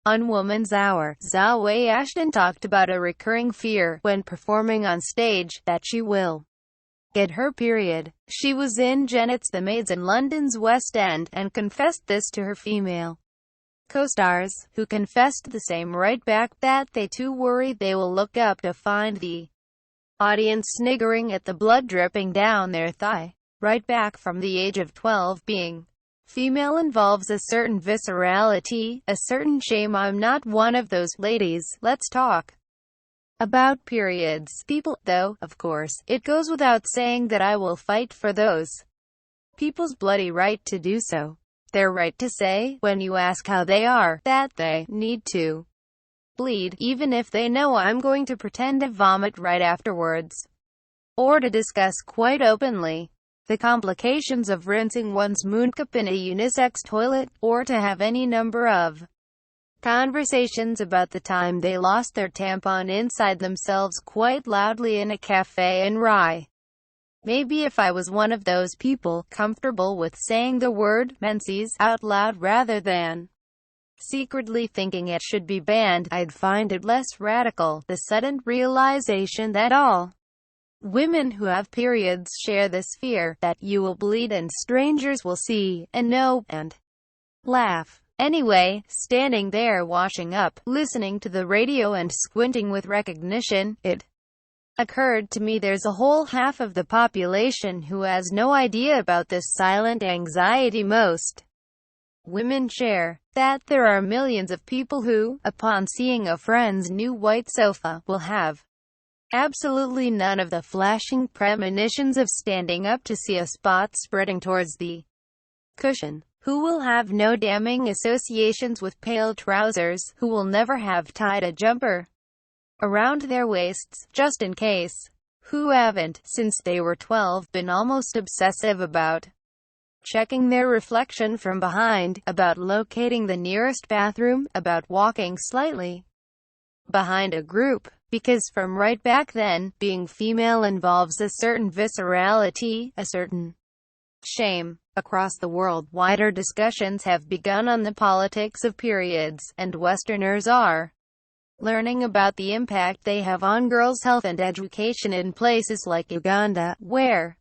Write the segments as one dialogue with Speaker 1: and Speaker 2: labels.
Speaker 1: On Woman's Hour, Zawe Ashton talked about a recurring fear when performing on stage, that she will get her period. She was in Janet's The Maids in London's West End, and confessed this to her female co-stars, who confessed the same right back, that they too worry they will look up to find the audience sniggering at the blood dripping down their thigh. Right back from the age of 12, being female involves a certain viscerality, a certain shame. I'm not one of those ladies. Let's talk about periods. People, though, of course, it goes without saying that I will fight for those people's bloody right to do so. Their right to say, when you ask how they are, that they need to bleed, even if they know I'm going to pretend to vomit right afterwards, or to discuss quite openly the complications of rinsing one's mooncap in a unisex toilet, or to have any number of conversations about the time they lost their tampon inside themselves quite loudly in a cafe in Rye. Maybe if I was one of those people, comfortable with saying the word menses out loud rather than secretly thinking it should be banned, I'd find it less radical. The sudden realization that all women who have periods share this fear, that you will bleed and strangers will see, and know, and laugh. Anyway, standing there washing up, listening to the radio and squinting with recognition, it occurred to me there's a whole half of the population who has no idea about this silent anxiety most women share. That there are millions of people who, upon seeing a friend's new white sofa, will have absolutely none of the flashing premonitions of standing up to see a spot spreading towards the cushion, who will have no damning associations with pale trousers, who will never have tied a jumper around their waists, just in case, who haven't, since they were 12, been almost obsessive about checking their reflection from behind, about locating the nearest bathroom, about walking slightly behind a group. Because from right back then, being female involves a certain viscerality, a certain shame. Across the world, wider discussions have begun on the politics of periods, and Westerners are learning about the impact they have on girls' health and education in places like Uganda, where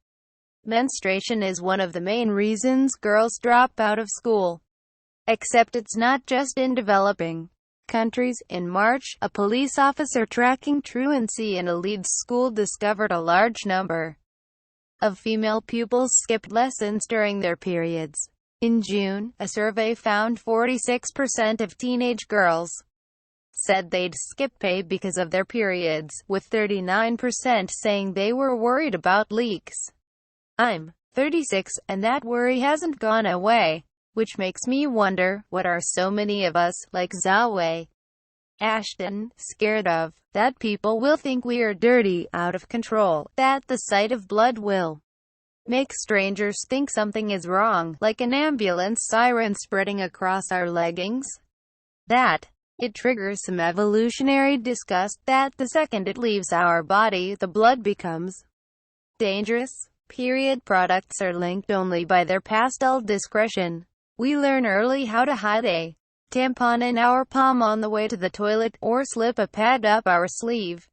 Speaker 1: menstruation is one of the main reasons girls drop out of school. Except it's not just in developing countries. In March, a police officer tracking truancy in a Leeds school discovered a large number of female pupils skipped lessons during their periods. In June, a survey found 46% of teenage girls said they'd skip pay because of their periods, with 39% saying they were worried about leaks. I'm 36, and that worry hasn't gone away, which makes me wonder, what are so many of us, like Zawe Ashton, scared of? That people will think we're dirty, out of control, that the sight of blood will make strangers think something is wrong, like an ambulance siren spreading across our leggings, that it triggers some evolutionary disgust, that the second it leaves our body, the blood becomes dangerous. Period products are linked only by their pastel discretion. We learn early how to hide a tampon in our palm on the way to the toilet, or slip a pad up our sleeve.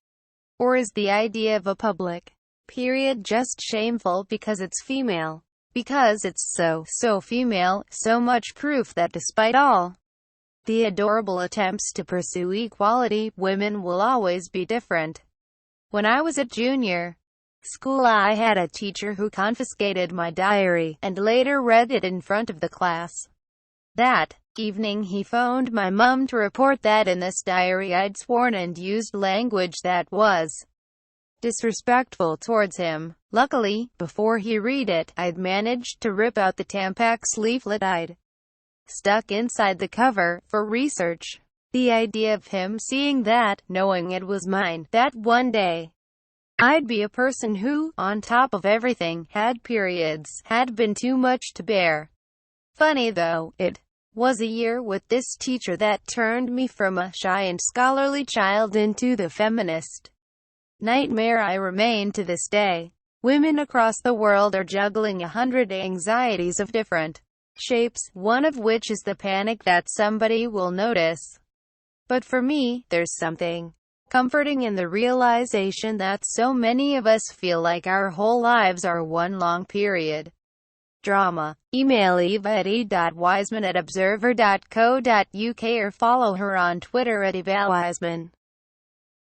Speaker 1: Or is the idea of a public period just shameful because it's female? Because it's so female, so much proof that despite all the adorable attempts to pursue equality, women will always be different. When I was at junior school, I had a teacher who confiscated my diary, and later read it in front of the class. That evening he phoned my mum to report that in this diary I'd sworn and used language that was disrespectful towards him. Luckily, before he read it, I'd managed to rip out the Tampax leaflet I'd stuck inside the cover, for research. The idea of him seeing that, knowing it was mine, that one day I'd be a person who, on top of everything, had periods, had been too much to bear. Funny though, it was a year with this teacher that turned me from a shy and scholarly child into the feminist nightmare I remain to this day. Women across the world are juggling 100 anxieties of different shapes, one of which is the panic that somebody will notice. But for me, there's something comforting in the realization that so many of us feel like our whole lives are one long period. Drama. Email Eva at e.wiseman@observer.co.uk or follow her on Twitter at evawiseman.